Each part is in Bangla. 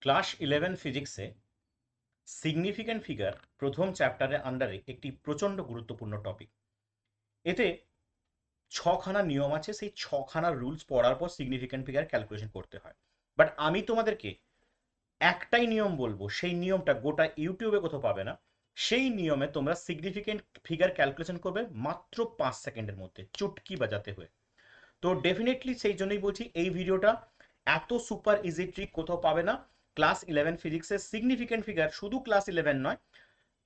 ক্লাস 11 ফিজিক্সে সিগনিফিক্যান্ট ফিগার প্রথম চ্যাপ্টারের আন্ডারে একটি প্রচণ্ড গুরুত্বপূর্ণ টপিক। এতে ছখানা নিয়ম আছে, সেই ছখানা রুলস পড়ার পর সিগনিফিক্যান্ট ফিগার ক্যালকুলেশন করতে হয়। বাট আমি তোমাদেরকে একটাই নিয়ম বলবো, সেই নিয়মটা গোটা ইউটিউবে কোথাও পাবে না। সেই নিয়মে তোমরা সিগনিফিক্যান্ট ফিগার ক্যালকুলেশন করবে মাত্র 5 সেকেন্ডের মধ্যে, চুটকি বাজাতে হয়ে। তো ডেফিনেটলি সেই জন্যই বলছি এই ভিডিওটা এত সুপার ইজি ট্রিক কোথাও পাবে না। ক্লাস 11 ফিজিক্সের সিগনিফিক্যান্ট ফিগার শুধু ক্লাস 11 নয়,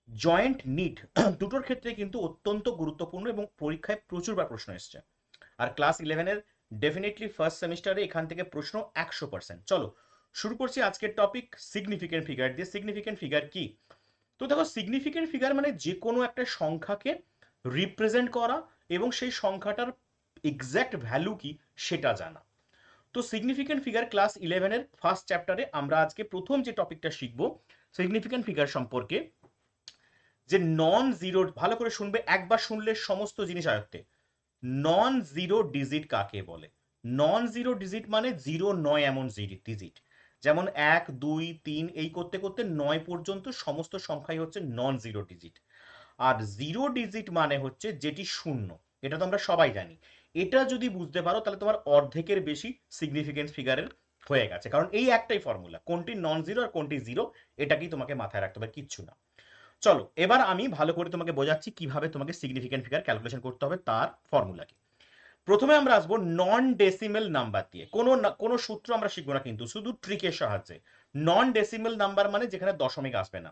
জয়েন্ট নিট দুটোর ক্ষেত্রে কিন্তু অত্যন্ত গুরুত্বপূর্ণ এবং পরীক্ষায় প্রচুরবার প্রশ্ন এসছে। আর ক্লাস 11-এর ডেফিনেটলি ফার্স্ট সেমিস্টারে এখান থেকে প্রশ্ন 100%। চলো শুরু করছি আজকের টপিক সিগনিফিক্যান্ট ফিগার দিয়ে। সিগনিফিক্যান্ট ফিগার কি? তো দেখো, সিগনিফিক্যান্ট ফিগার মানে যে কোনো একটা সংখ্যাকে রিপ্রেজেন্ট করা এবং সেই সংখ্যাটার এক্স্যাক্ট ভ্যালু কি সেটা জানা। তো সিগনিফিক্যান্ট ফিগার ক্লাস 11-এর ফার্স্ট চ্যাপ্টারে আমরা আজকে প্রথম যে টপিকটা শিখব সিগনিফিক্যান্ট ফিগার সম্পর্কে, যে নন জিরো, ভালো করে শুনবে, একবার শুনলে সমস্ত জিনিস আয়ত্তে। নন জিরো ডিজিট কাকে বলে? নন জিরো ডিজিট মানে জিরো নয় এমন ডিজিট। যেমন 1 2 3 এই করতে করতে 9 পর্যন্ত সমস্ত সংখ্যাই হচ্ছে নন জিরো ডিজিট। আর জিরো ডিজিট মানে হচ্ছে যেটি শূন্য। এটা তো আমরা সবাই জানি। এটা যদি বুঝতে পারো তাহলে তোমার অর্ধেকের বেশি সিগনিফিকেন্স ফিগারের হয়ে গেছে, কারণ এই একটাই ফর্মুলা, কোনটি নন জিরো আর কোনটি জিরো, এটাকেই তোমাকে মাথায় রাখতে হবে, কিচ্ছু না। চলো এবার আমি ভালো করে তোমাকে বোঝাচ্ছি কিভাবে তোমাকে সিগনিফিকেন্ট ফিগার ক্যালকুলেশন করতে হবে, তার ফর্মুলা কি। প্রথমে আমরা আসবো নন ডেসিমেল নাম্বার দিয়ে। কোনো সূত্র আমরা শিখবো না, কিন্তু শুধু ট্রিকের সাহায্যে। নন ডেসিমেল নাম্বার মানে যেখানে দশমিক আসবে না।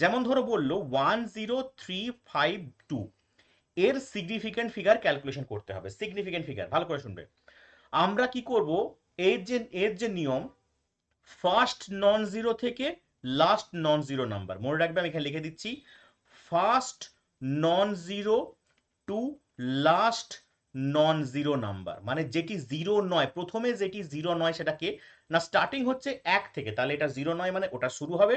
যেমন ধরো বললো 10352, এর সিগনিফিকেন্ট ফিগার ক্যালকুলেশন করতে হবে। সিগনিফিকেন্ট ফিগার ভালো করে শুনবে। আমরা কি করব, এর যে নিয়ম, ফার্স্ট নন জিরো থেকে লাস্ট নন জিরো নাম্বার মনে রাখবে। আমি এখানে লিখে দিচ্ছি, first non zero to last non zero number, মানে যেটি জিরো নয়, প্রথমে যেটি জিরো নয় সেটাকে, না স্টার্টিং হচ্ছে 1 থেকে, তাহলে এটা জিরো নয় মানে ওটা শুরু হবে।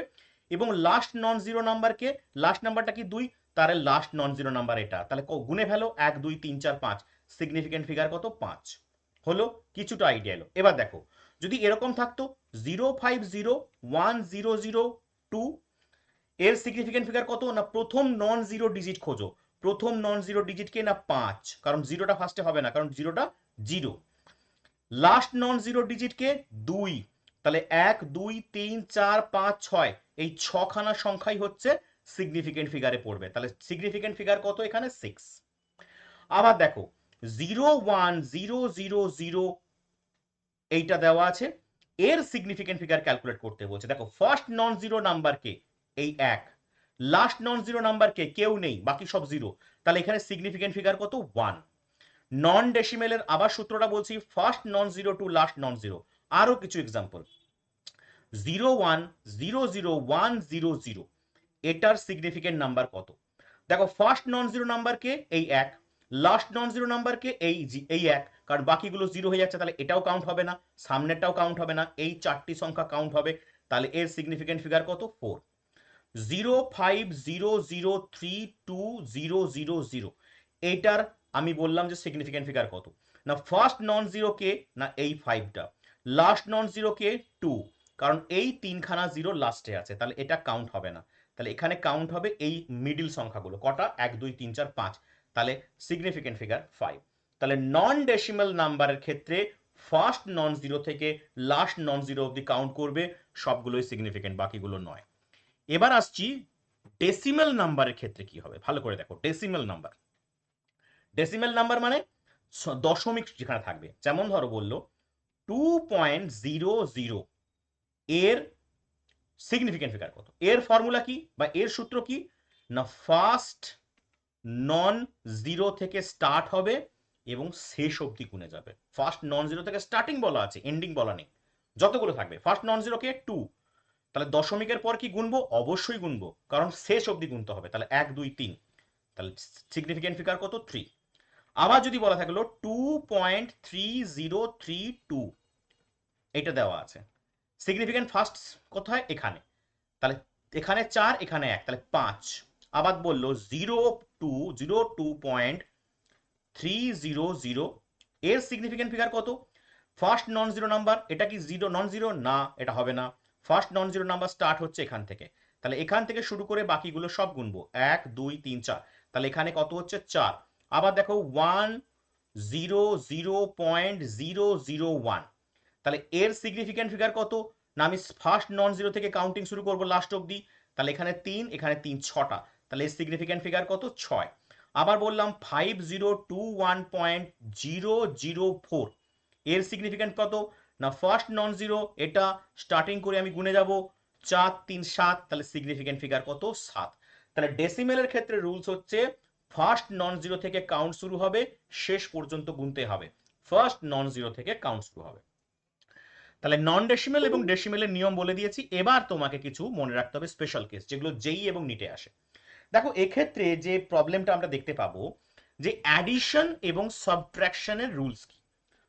এবং লাস্ট নন জিরো নাম্বারকে, লাস্ট নাম্বারটা কি 2, তাহলে লাস্ট নন জিরো নাম্বার এটা, তাহলে গুনে ফেলো 1 2 3 4 5, সিগনিফিকেন্ট ফিগার কত? 5 হলো। কিছুটা আইডিয়া এলো। এবার দেখো, যদি এরকম থাকতো 0501002, এর সিগনিফিকেন্ট ফিগার কত? না প্রথম নন জিরো ডিজিট খোঁজো। প্রথম নন জিরো ডিজিট কে? না 5, কারণ জিরোটা ফার্স্টে হবে না, কারণ জিরোটা zero. Last non zero digit কে? 2, তাহলে 1 2 3 4 5 6, এই ছখানা সংখ্যাই হচ্ছে সিগনিফিকেন্ট ফিগারে পড়বে। তাহলে সিগনিফিকেন্ট ফিগার কত এখানে? 6। আবার দেখো 01000, এইটা দেওয়া আছে, এর সিগনিফিকেন্ট ফিগার ক্যালকুলেট করতে বলছে। দেখো ফার্স্ট নন জিরো নাম্বার কে? এই 1। লাস্ট নন জিরো নাম্বার কে? কেউ নেই, বাকি সব জিরো, তাহলে এখানে সিগনিফিকেন্ট ফিগার কত? 1। নন ডেসিমেলের আবার সূত্রটা বলছি, first non zero to last non zero. আরো কিছু এক্সাম্পল, 0100100, এটার সিগনিফিকেন্ট নাম্বার কত? দেখো ফার্স্ট নন জিরো নাম্বার কে? এই 1। লাস্ট নন জিরো নাম্বার কে? এই 1, কারণ বাকিগুলো জিরো হয়ে যাচ্ছে, তাহলে এটাও কাউন্ট হবে না, সামনেরটাও কাউন্ট হবে না, এই চারটি সংখ্যা কাউন্ট হবে। তাহলে এর সিগনিফিকেন্ট ফিগার কত? 4। 050032000, এইটার আমি বললাম যে সিগনিফিকেন্ট ফিগার কত। না ফার্স্ট নন জিরো কে? না এই 5টা। লাস্ট নন জিরো কে? 2, কারণ এই তিনখানা জিরো লাস্টে আছে, তাহলে এটা কাউন্ট হবে না। তাহলে এখানে কাউন্ট হবে এই মিডিল সংখ্যাগুলো, কটা? 1 2 3 4 5, তাহলে সিগনিফিকেন্ট ফিগার 5। তাহলে নন ডেসিমাল নাম্বারের ক্ষেত্রে ফার্স্ট নন জিরো থেকে লাস্ট নন জিরো অব্দি কাউন্ট করবে, সবগুলোই সিগনিফিকেন্ট, বাকিগুলো নয়। এবার আসছি ডেসিমেল নাম্বারের ক্ষেত্রে কি হবে, ভালো করে দেখো। ডেসিমেল নাম্বার, ডেসিমেল নাম্বার মানে দশমিক যেখানে থাকবে। যেমন ধরো বললো 2.00, এর সিগনিফিকেন্ট ফিগার কত? এর ফর্মুলা কি বা এর সূত্র কি? না ফার্স্ট নন জিরো থেকে স্টার্ট হবে এবং শেষ অবধি গুনে যাবে। ফার্স্ট নন জিরো থেকে স্টার্টিং বলা আছে, এন্ডিং বলা নেই, যতগুলো থাকবে। ফার্স্ট নন জিরো কে? 2, তাহলে দশমিকের পর কি গুনবো? অবশ্যই গুনবো, কারণ শেষ অবধি গুনতে হবে। তাহলে 1 2 3, তাহলে সিগনিফিকেন্ট ফিগার কত? 3। আবার যদি বলা থাকলো 2.3032, এটা দেওয়া আছে, সিগনিফিকেন্ট ফার্স্ট কোথায়? এখানে, তাহলে এখানে 4, এখানে 1, তাহলে 5। আবার বললো 02.300, এর সিগনিফিকেন্ট ফিগার কত? ফার্স্ট নন জিরো নাম্বার, এটা কি জিরো নন জিরো? না, এটা হবে না। First non zero number start হচ্ছে এখান থেকে, তাহলে এখান থেকে শুরু করে বাকিগুলো সব গুনবো, 1 2 3 4, তাহলে এখানে কত হচ্ছে 4। আবার দেখো 100.001, তাহলে এর সিগনিফিক্যান্ট ফিগার কত, না আমি ফার্স্ট নন জিরো থেকে কাউন্টিং শুরু করবো লাস্ট অব্দি, তাহলে এখানে 3 এখানে 3 6টা, তাহলে এর সিগনিফিক্যান্ট ফিগার কত 6। আবার বললাম 5021.004, এর সিগনিফিক্যান্ট কত, না ফার্স্ট নন জিরো, এটা স্টার্টিং করে আমি গুনে যাব 4 3 7, তাহলে সিগনিফিক্যান্ট ফিগার কত 7। তাহলে ডেসিমেলের ক্ষেত্রে রুলস হচ্ছে ফার্স্ট নন জিরো থেকে কাউন্ট শুরু হবে, শেষ পর্যন্ত গুনতে হবে, ফার্স্ট নন জিরো থেকে কাউন্ট শুরু হবে। তাহলে নন ডেসিমেল এবং ডেসিমেলের নিয়ম বলে দিয়েছি। এবার তোমাকে কিছু মনে রাখতে হবে স্পেশাল কেস, যেগুলো জেই এবং নিটে আসে। দেখো এক্ষেত্রে যে প্রবলেমটা আমরা দেখতে পাবো যে অ্যাডিশন এবং সাবট্রাকশনের রুলস কি।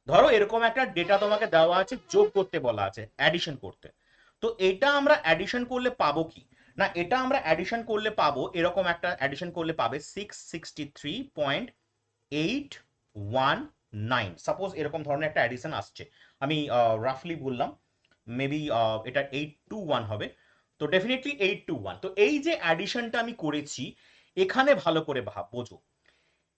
ধরো এরকম একটা ডেটা তোমাকে দেওয়া আছে, যোগ করতে বলা আছে, অ্যাডিশন করতে। তো এটা আমরা অ্যাডিশন করলে পাবো কি, না এটা আমরা অ্যাডিশন করলে পাবো এরকম একটা, অ্যাডিশন করলে পাবে 663.819, সাপোজ এরকম ধরনের একটা অ্যাডিশন আসছে, আমি রাফলি বললাম, মেবি এটা 821 হবে, তো ডেফিনেটলি 821। তো এই যে অ্যাডিশনটা আমি করেছি, এখানে ভালো করে বোঝো,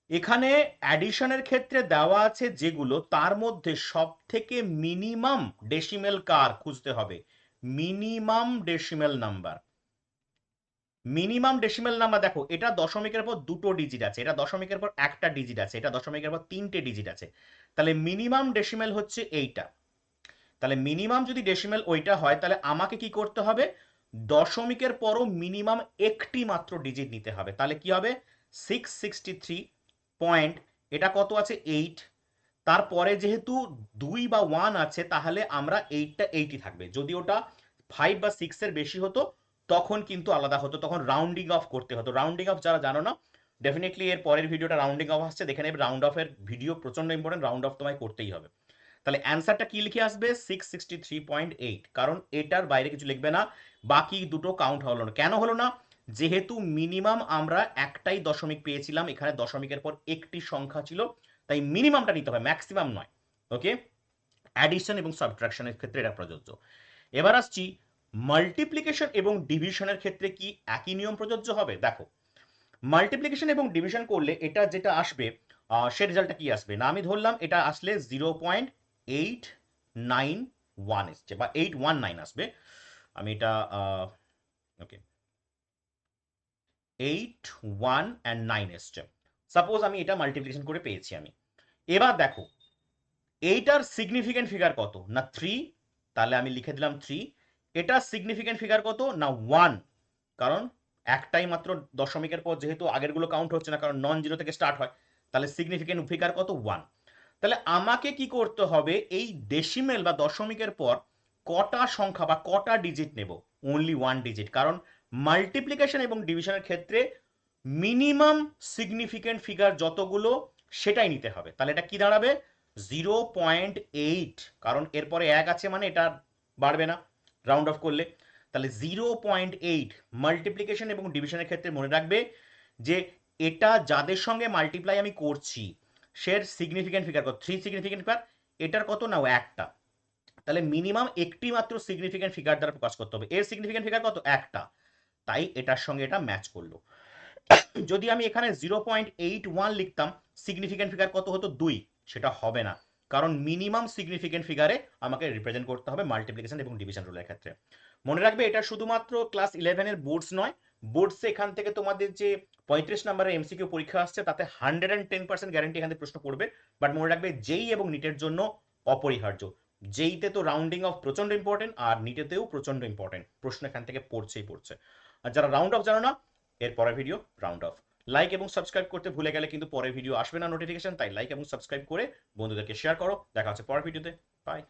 এখানে অ্যাডিশনের ক্ষেত্রে দেওয়া আছে যেগুলো, তার মধ্যে সব থেকে মিনিমাম ডেসিমেল কার খুঁজতে হবে, minimum decimal number. Minimum decimal number দেখো, এটা দশমিকের পর দুটো ডিজিট আছে, এটা দশমিকের পর একটা ডিজিট আছে, এটা দশমিকের পর তিনটে ডিজিট আছে, তাহলে মিনিমাম ডেসিমেল হচ্ছে এইটা। তাহলে মিনিমাম যদি ডেসিমেল ওইটা হয়, তাহলে আমাকে কি করতে হবে, দশমিকের পরও মিনিমাম একটি মাত্র ডিজিট নিতে হবে, তাহলে কি হবে 663 পয়েন্ট, এটা কত আছে 8, তারপরে যেহেতু 2 বা 1 আছে, তাহলে আমরা 8টা 8ই থাকবে, যদি ওটা 5 বা 6 এর বেশি হতো তখন কিন্তু আলাদা হতো, তখন রাউন্ডিং অফ করতে হতো। রাউন্ডিং অফ যারা জানো না, ডেফিনেটলি এর পরের ভিডিওটা রাউন্ডিং অফ আসছে, দেখে নেবে, রাউন্ড অফের ভিডিও প্রচন্ড ইম্পর্টেন্ট, রাউন্ড অফ তোমায় করতেই হবে। তাহলে অ্যান্সারটা কি লিখে আসবে 663.8, কারণ এটার বাইরে কিছু লিখবে না, বাকি দুটো কাউন্ট হলো না। কেন হলো না, যেহেতু মিনিমাম আমরা একটাই দশমিক পেয়েছিলাম, এখানে দশমিকের পর একটি সংখ্যা ছিল, তাই মিনিমামটা নিতে হবে, ম্যাক্সিমাম নয়। ওকে, অ্যাডিশন এবং সাবট্রাকশনের ক্ষেত্রে এটা প্রযোজ্য। এবার আসছি মাল্টিপ্লিকেশন এবং ডিভিশনের ক্ষেত্রে কি একই নিয়ম প্রযোজ্য হবে। দেখো মাল্টিপ্লিকেশন এবং ডিভিশন করলে এটা যেটা আসবে, সে রেজাল্টটা কি আসবে, না আমি ধরলাম এটা আসলে 0.891 এসছে বা 819 আসবে, আমি এটা ওকে 819 এসছে, সাপোজ আমি এটা মাল্টিপ্লিকেশন করে পেয়েছি আমি। এবার দেখো এইটার সিগনিফিকেন্ট ফিগার কত, না 3, তাহলে আমি লিখে দিলাম 3। এটার সিগনিফিকেন্ট ফিগার কত, না 1, কারণ একটাই মাত্র দশমিকের পর যেহেতু আগেরগুলো কাউন্ট হচ্ছে না, কারণ নন জিরো থেকে স্টার্ট হয়, তাহলে সিগনিফিকেন্ট ফিগার কত 1। তাহলে আমাকে কি করতে হবে, এই ডেসিমেল বা দশমিকের পর কটা সংখ্যা বা কটা ডিজিট নেব, অনলি 1 ডিজিট, কারণ মাল্টিপ্লিকেশন এবং ডিভিশনের ক্ষেত্রে মিনিমাম সিগনিফিকেন্ট ফিগার যতগুলো সেটাই নিতে হবে। তাহলে এটা কি দাঁড়াবে 0.8, কারণ এরপরে 1 আছে মানে এটা বাড়বে না রাউন্ড অফ করলে, তাহলে 0.8 মাল্টিপ্লিকেশন এবং ডিভিশনের ক্ষেত্রে মনে রাখবে যে এটা যাদের সঙ্গে মাল্টিপ্লাই আমি করছি সে সিগনিফিকেন্ট ফিগার কত, 3 সিগনিফিকেন্ট ফিগার, এটার কত না একটা, তাহলে মিনিমাম একটি মাত্র সিগনিফিকেন্ট ফিগার দ্বারা প্রকাশ করতে হবে, এর সিগনিফিকেন্ট ফিগার কত একটা, তাই এটার সঙ্গে এটা ম্যাচ করলো। যদি আমি এখানে 0.81 লিখতাম, সিগনিফিকেন্ট ফিগার কত হতো 2, সেটা হবে না, কারণ মিনিমাম সিগনিফিকেন্ট ফিগারে আমাকে রিপ্রেজেন্ট করতে হবে মাল্টিপ্লিকেশন এবং ডিভিশন রুলের ক্ষেত্রে। মনে রাখবে এটা শুধুমাত্র ক্লাস 11 এর বোর্ডস নয়, বোর্ডসে এখান থেকে তোমাদের যে 35 নম্বরের এমসিকিউ পরীক্ষা আসছে তাতে 110% গ্যারান্টি এখান থেকে প্রশ্ন পড়বে, বাট মনে রাখবে যেই এবং নিটের জন্য অপরিহার্য। যেইতে তো রাউন্ডিং অফ প্রচন্ড ইম্পর্টেন্ট, আর নিটেতেও প্রচন্ড ইম্পর্টেন্ট, প্রশ্ন এখান থেকে পড়ছেই পড়ছে। আর যারা রাউন্ড অফ জানো না, এর পরের ভিডিও রাউন্ড অফ। লাইক এবং সাবস্ক্রাইব করতে ভুলে গেলে কিন্তু পরের ভিডিও আসবে না নোটিফিকেশন, তাই লাইক এবং সাবস্ক্রাইব করে বন্ধুদেরকে শেয়ার করো। দেখা হচ্ছে পরের ভিডিওতে, বাই।